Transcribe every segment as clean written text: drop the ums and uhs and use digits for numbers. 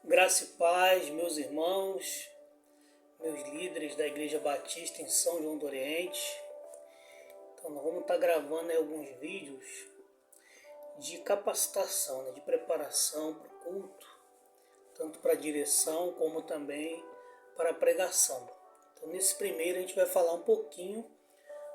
Graça e paz, meus irmãos, meus líderes da Igreja Batista em São João do Oriente. Então, nós vamos estar gravando aí alguns vídeos de capacitação, de preparação para o culto, tanto para a direção como também para a pregação. Então, nesse primeiro, a gente vai falar um pouquinho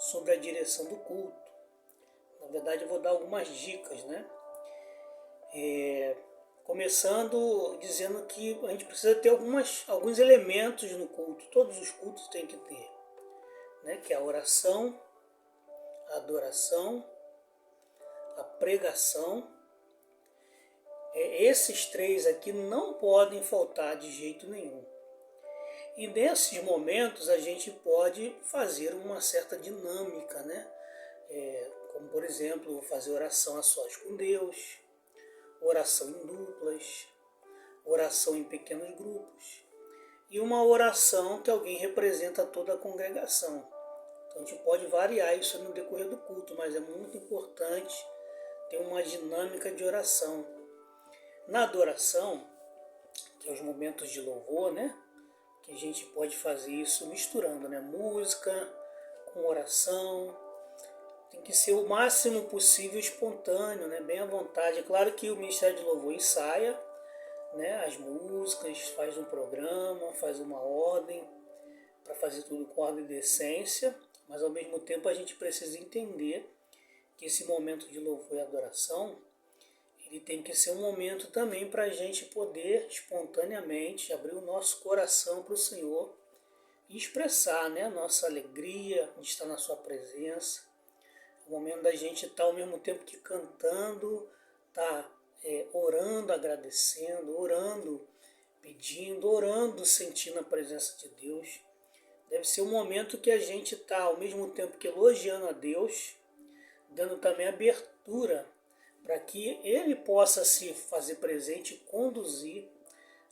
sobre a direção do culto. Na verdade, eu vou dar algumas dicas, né? Começando dizendo que a gente precisa ter alguns elementos no culto. Todos os cultos têm que ter, né? Que é a oração, a adoração, a pregação. Esses três aqui não podem faltar de jeito nenhum. E nesses momentos a gente pode fazer uma certa dinâmica, né? Como por exemplo, fazer oração a sós com Deus, oração em duplas, oração em pequenos grupos e uma oração que alguém representa toda a congregação. Então a gente pode variar isso no decorrer do culto, mas é muito importante ter uma dinâmica de oração. Na adoração, que é os momentos de louvor, né? Que a gente pode fazer isso misturando, né? Música com oração. Tem que ser o máximo possível espontâneo, né? Bem à vontade. É claro que o Ministério de Louvor ensaia, né? As músicas, faz um programa, faz uma ordem, para fazer tudo com ordem e decência, mas ao mesmo tempo a gente precisa entender que esse momento de louvor e adoração, ele tem que ser um momento também para a gente poder espontaneamente abrir o nosso coração para o Senhor e expressar, né? A nossa alegria de estar na sua presença. O momento da gente estar ao mesmo tempo que cantando, orando, agradecendo, orando, pedindo, orando, sentindo a presença de Deus. Deve ser um momento que a gente está ao mesmo tempo que elogiando a Deus, dando também abertura para que Ele possa se fazer presente e conduzir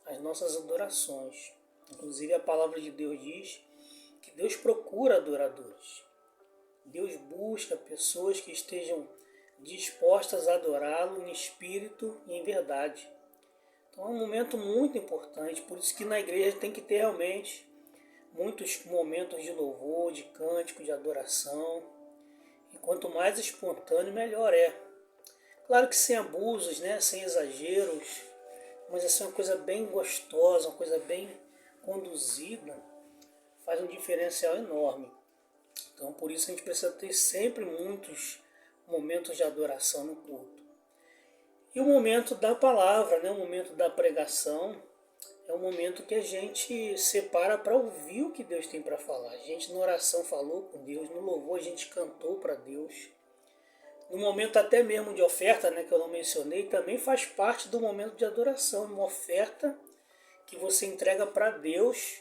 as nossas adorações. Inclusive a palavra de Deus diz que Deus procura adoradores. Deus busca pessoas que estejam dispostas a adorá-lo em espírito e em verdade. Então é um momento muito importante, por isso que na igreja tem que ter realmente muitos momentos de louvor, de cântico, de adoração. E quanto mais espontâneo, melhor é. Claro que sem abusos, né? Sem exageros, mas essa é uma coisa bem gostosa, uma coisa bem conduzida, faz um diferencial enorme. Então, por isso a gente precisa ter sempre muitos momentos de adoração no culto. E o momento da palavra, né? O momento da pregação, é um momento que a gente separa para ouvir o que Deus tem para falar. A gente na oração falou com Deus, no louvor a gente cantou para Deus. No momento até mesmo de oferta, né, que eu não mencionei, também faz parte do momento de adoração, uma oferta que você entrega para Deus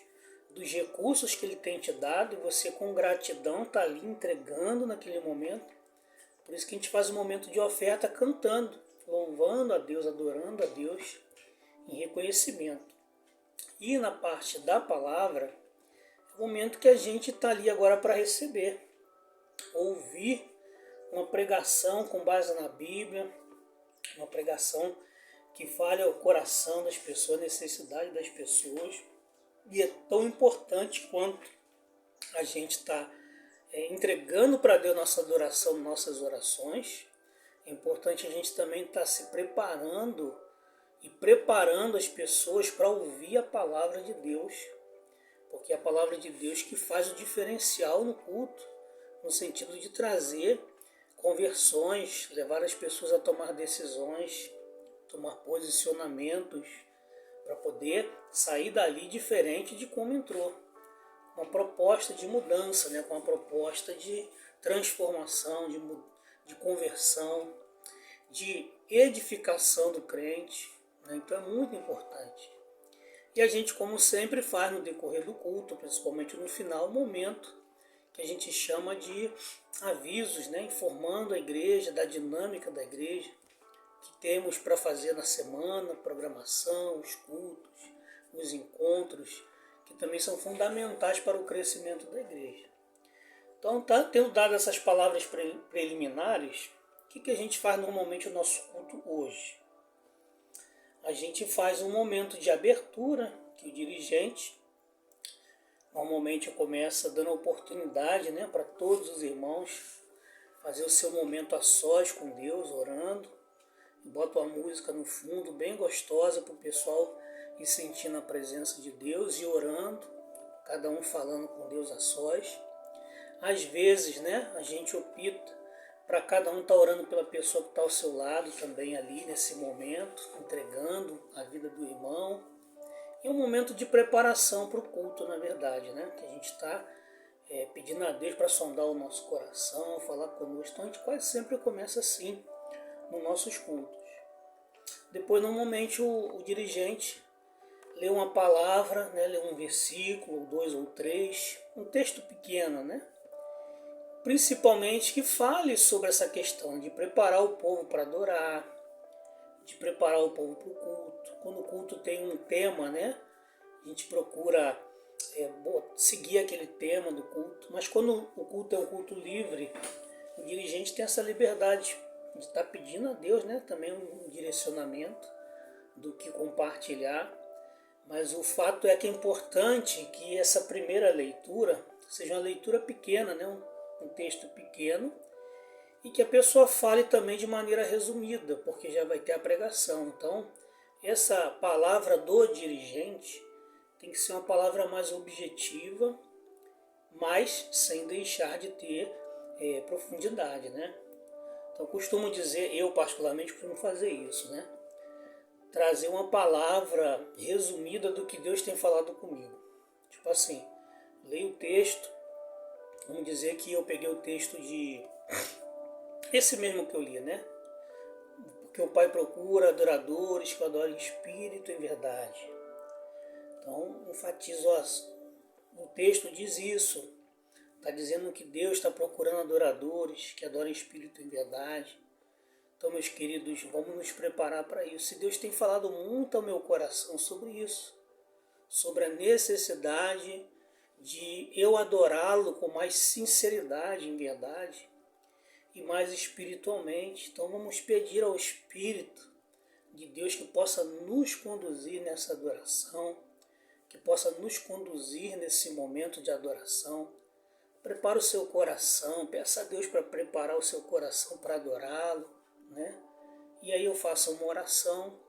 dos recursos que Ele tem te dado, e você com gratidão está ali entregando naquele momento. Por isso que a gente faz um momento de oferta cantando, louvando a Deus, adorando a Deus em reconhecimento. E na parte da palavra, é o momento que a gente está ali agora para receber, ouvir uma pregação com base na Bíblia, uma pregação que fale ao coração das pessoas, a necessidade das pessoas. E é tão importante quanto a gente está entregando para Deus nossa adoração, nossas orações. É importante a gente também estar se preparando e preparando as pessoas para ouvir a palavra de Deus, porque é a palavra de Deus que faz o diferencial no culto, no sentido de trazer conversões, levar as pessoas a tomar decisões, tomar posicionamentos, para poder sair dali diferente de como entrou. Uma proposta de mudança, né? Com uma proposta de transformação, de conversão, de edificação do crente. Então é muito importante. E a gente, como sempre, faz no decorrer do culto, principalmente no final, um momento que a gente chama de avisos, né? Informando a igreja da dinâmica da igreja, que temos para fazer na semana, programação, os cultos, os encontros, que também são fundamentais para o crescimento da igreja. Então, tendo dado essas palavras preliminares, o que a gente faz normalmente no nosso culto hoje? A a gente faz um momento de abertura, que o dirigente normalmente começa dando oportunidade, né, para todos os irmãos fazer o seu momento a sós com Deus, orando. Bota uma música no fundo bem gostosa para o pessoal ir sentindo a presença de Deus e orando, cada um falando com Deus a sós. Às vezes, né, a gente opta para cada um estar orando pela pessoa que está ao seu lado também ali nesse momento, entregando a vida do irmão. E um momento de preparação para o culto, na verdade, né, que a gente está pedindo a Deus para sondar o nosso coração, falar conosco. Então a gente quase sempre começa assim nos nossos cultos. Depois, normalmente, o dirigente lê uma palavra, né, lê um versículo, 2 ou 3, um texto pequeno, né? Principalmente que fale sobre essa questão de preparar o povo para adorar, de preparar o povo para o culto. Quando o culto tem um tema, né, a gente procura seguir aquele tema do culto. Mas quando o culto é um culto livre, o dirigente tem essa liberdade de estar pedindo a Deus, né, também um direcionamento do que compartilhar. Mas o fato é que é importante que essa primeira leitura seja uma leitura pequena, né, um texto pequeno, e que a pessoa fale também de maneira resumida, porque já vai ter a pregação. Então, essa palavra do dirigente tem que ser uma palavra mais objetiva, mas sem deixar de ter profundidade, né? Então, eu costumo dizer, eu particularmente costumo fazer isso, né? Trazer uma palavra resumida do que Deus tem falado comigo. Tipo assim, leio o texto, vamos dizer que eu peguei o texto de... esse mesmo que eu li, né? Porque o Pai procura adoradores que adorem em espírito e em verdade. Então, enfatizo, o texto diz isso. Está dizendo que Deus está procurando adoradores que adorem espírito em verdade. Então, meus queridos, vamos nos preparar para isso. E Deus tem falado muito ao meu coração sobre isso, sobre a necessidade de eu adorá-lo com mais sinceridade, em verdade, e mais espiritualmente. Então, vamos pedir ao Espírito de Deus que possa nos conduzir nessa adoração, que possa nos conduzir nesse momento de adoração. Prepara o seu coração, peça a Deus para preparar o seu coração para adorá-lo, né? E aí eu faço uma oração,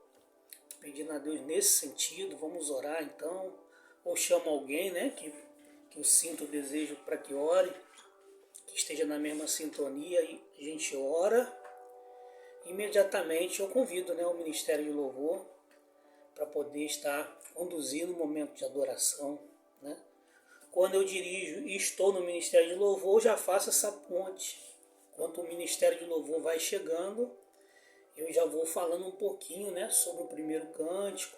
pedindo a Deus nesse sentido. Vamos orar então, ou chamo alguém, né, que eu sinto o desejo para que ore, que esteja na mesma sintonia, e a gente ora. Imediatamente eu convido, né, o Ministério de Louvor para poder estar conduzindo o momento de adoração, né? Quando eu dirijo e estou no Ministério de Louvor, eu já faço essa ponte. Enquanto o Ministério de Louvor vai chegando, eu já vou falando um pouquinho, né, sobre o primeiro cântico.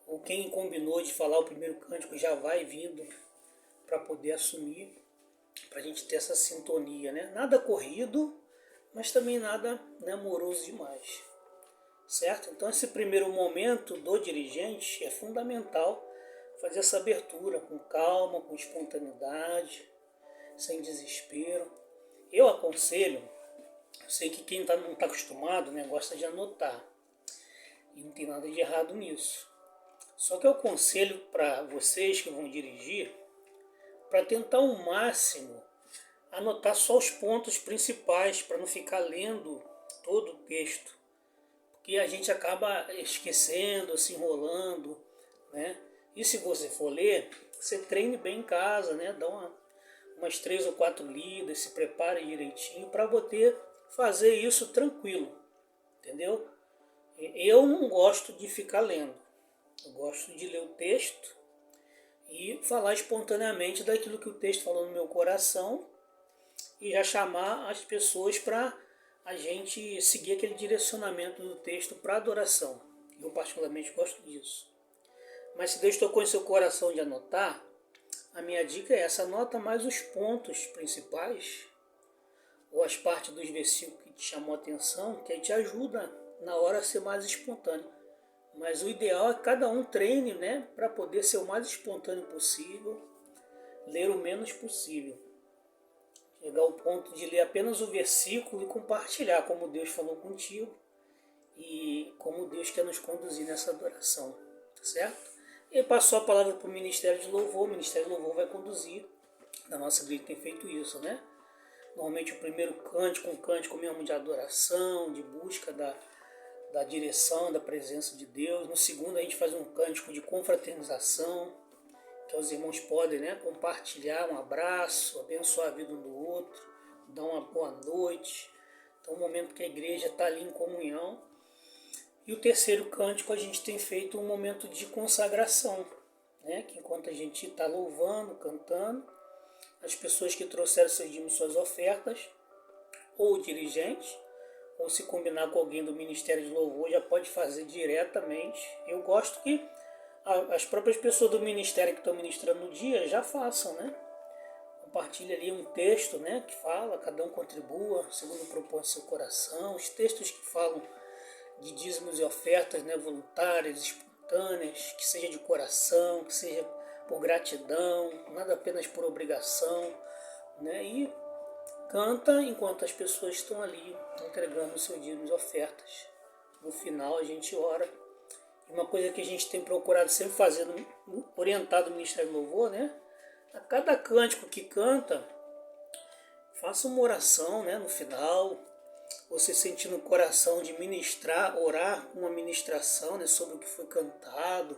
Ou quem combinou de falar o primeiro cântico já vai vindo para poder assumir, para a gente ter essa sintonia, né? Nada corrido, mas também nada, né, moroso demais. Certo? Então esse primeiro momento do dirigente é fundamental, fazer essa abertura com calma, com espontaneidade, sem desespero. Eu aconselho, eu sei que quem não está acostumado, né, gosta de anotar, e não tem nada de errado nisso. Só que eu aconselho para vocês que vão dirigir, para tentar ao máximo anotar só os pontos principais, para não ficar lendo todo o texto, porque a gente acaba esquecendo, se enrolando, né? E se você for ler, você treine bem em casa, né? Dá umas 3 ou 4 lidas, se prepare direitinho para poder fazer isso tranquilo, entendeu? Eu não gosto de ficar lendo, eu gosto de ler o texto e falar espontaneamente daquilo que o texto falou no meu coração e já chamar as pessoas para a gente seguir aquele direcionamento do texto para adoração. Eu particularmente gosto disso. Mas se Deus tocou em seu coração de anotar, a minha dica é essa: anota mais os pontos principais ou as partes dos versículos que te chamou a atenção, que aí te ajuda na hora a ser mais espontâneo. Mas o ideal é que cada um treine, né, para poder ser o mais espontâneo possível, ler o menos possível. Chegar ao ponto de ler apenas o versículo e compartilhar como Deus falou contigo, e como Deus quer nos conduzir nessa adoração, tá certo? E passou a palavra para o Ministério de Louvor, o Ministério de Louvor vai conduzir. Na nossa igreja tem feito isso, né? Normalmente o primeiro cântico, um cântico mesmo de adoração, de busca da direção, da presença de Deus. No segundo a gente faz um cântico de confraternização, que os irmãos podem, né, compartilhar um abraço, abençoar a vida um do outro, dar uma boa noite. Então um momento que a igreja está ali em comunhão. E o terceiro cântico a gente tem feito um momento de consagração, né, que enquanto a gente está louvando, cantando, as pessoas que trouxeram seus dízimos, suas ofertas, ou o dirigente, ou se combinar com alguém do Ministério de Louvor, já pode fazer diretamente. Eu gosto que as próprias pessoas do Ministério que estão ministrando no dia já façam, né? Compartilha ali um texto, né, que fala, cada um contribua, segundo propõe seu coração, os textos que falam de dízimos e ofertas, né, voluntárias, espontâneas, que seja de coração, que seja por gratidão, nada apenas por obrigação, né? E canta enquanto as pessoas estão ali entregando os seus dízimos e ofertas. No final a gente ora. Uma coisa que a gente tem procurado sempre fazer, orientado no Ministério do Louvor, né? A cada cântico que canta, faça uma oração, né, no final. Você sentir no coração de ministrar, orar com uma ministração, né, sobre o que foi cantado.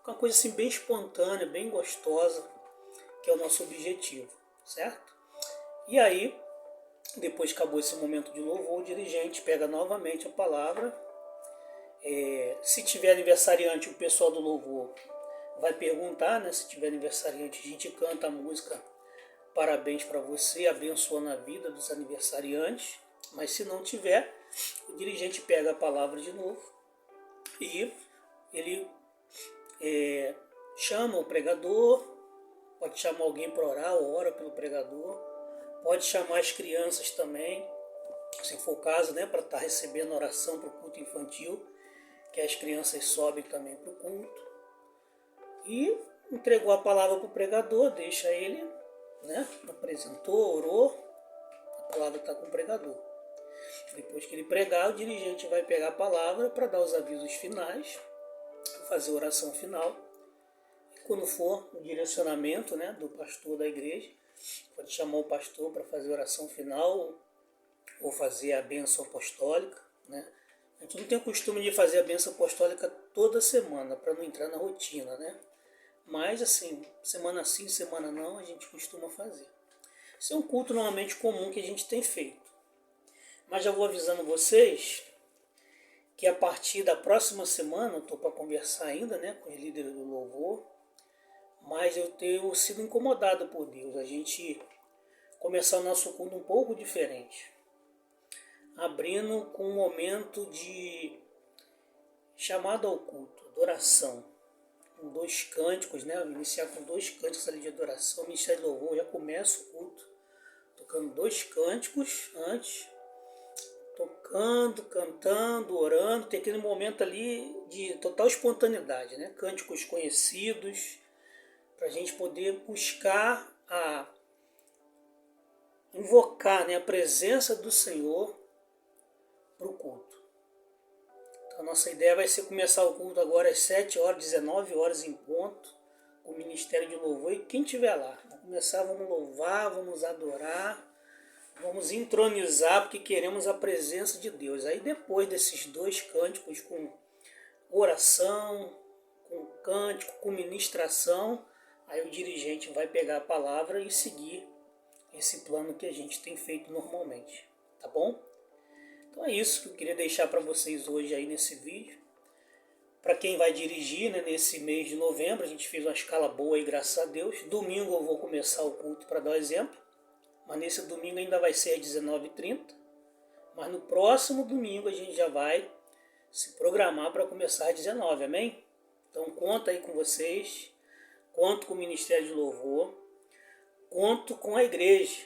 Uma coisa assim bem espontânea, bem gostosa, que é o nosso objetivo, certo? E aí, depois que acabou esse momento de louvor, o dirigente pega novamente a palavra. Se tiver aniversariante, o pessoal do louvor vai perguntar, né? Se tiver aniversariante, a gente canta a música Parabéns para você, abençoando a vida dos aniversariantes. Mas se não tiver, o dirigente pega a palavra de novo e ele chama o pregador, pode chamar alguém para orar, ou ora pelo pregador, pode chamar as crianças também, se for o caso, né, para estar recebendo oração para o culto infantil, que as crianças sobem também para o culto. E entregou a palavra para o pregador, deixa ele, né, apresentou, orou, a palavra está com o pregador. Depois que ele pregar, o dirigente vai pegar a palavra para dar os avisos finais, fazer a oração final. E quando for o direcionamento, né, do pastor da igreja, pode chamar o pastor para fazer a oração final ou fazer a bênção apostólica, né? A gente não tem o costume de fazer a bênção apostólica toda semana, para não entrar na rotina, né? Mas assim, semana sim, semana não, a gente costuma fazer. Isso é um culto normalmente comum que a gente tem feito. Mas já vou avisando vocês que a partir da próxima semana, eu estou para conversar ainda, né, com os líderes do louvor, mas eu tenho sido incomodado por Deus, a gente começar o nosso culto um pouco diferente, abrindo com um momento de chamado ao culto, adoração, com 2 cânticos, né, iniciar com 2 cânticos ali de adoração, o Ministério do Louvor já começa o culto, tocando 2 cânticos antes, tocando, cantando, orando, tem aquele momento ali de total espontaneidade, né? Cânticos conhecidos, para a gente poder buscar invocar, né, a presença do Senhor para o culto. Então a nossa ideia vai ser começar o culto agora às 7 horas, 19 horas em ponto, com o Ministério de Louvor, e quem estiver lá. Vamos começar, vamos louvar, vamos adorar, vamos entronizar, porque queremos a presença de Deus. Aí depois desses 2 cânticos, com oração, com cântico, com ministração, aí o dirigente vai pegar a palavra e seguir esse plano que a gente tem feito normalmente. Tá bom? Então é isso que eu queria deixar para vocês hoje aí nesse vídeo. Para quem vai dirigir, né, nesse mês de novembro, a gente fez uma escala boa aí, graças a Deus. Domingo eu vou começar o culto para dar o exemplo. Mas nesse domingo ainda vai ser às 19h30. Mas no próximo domingo a gente já vai se programar para começar às 19h, amém? Então conta aí com vocês, conto com o Ministério de Louvor, conto com a igreja,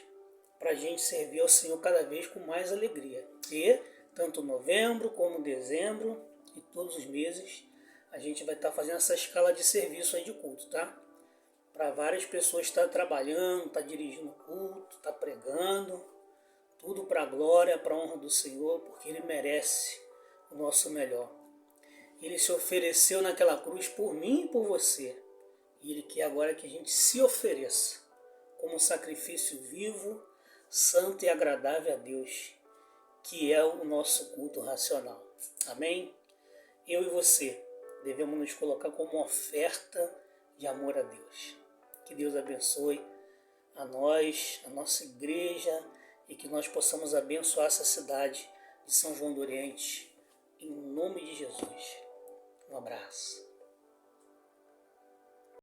para a gente servir ao Senhor cada vez com mais alegria. E tanto novembro como dezembro e todos os meses a gente vai estar fazendo essa escala de serviço aí de culto, tá? Para várias pessoas estar trabalhando, estar dirigindo culto, estar pregando, tudo para a glória, para a honra do Senhor, porque Ele merece o nosso melhor. Ele se ofereceu naquela cruz por mim e por você. E Ele quer agora que a gente se ofereça como sacrifício vivo, santo e agradável a Deus, que é o nosso culto racional. Amém? Eu e você devemos nos colocar como oferta de amor a Deus. Que Deus abençoe a nós, a nossa igreja, e que nós possamos abençoar essa cidade de São João do Oriente, em nome de Jesus. Um abraço.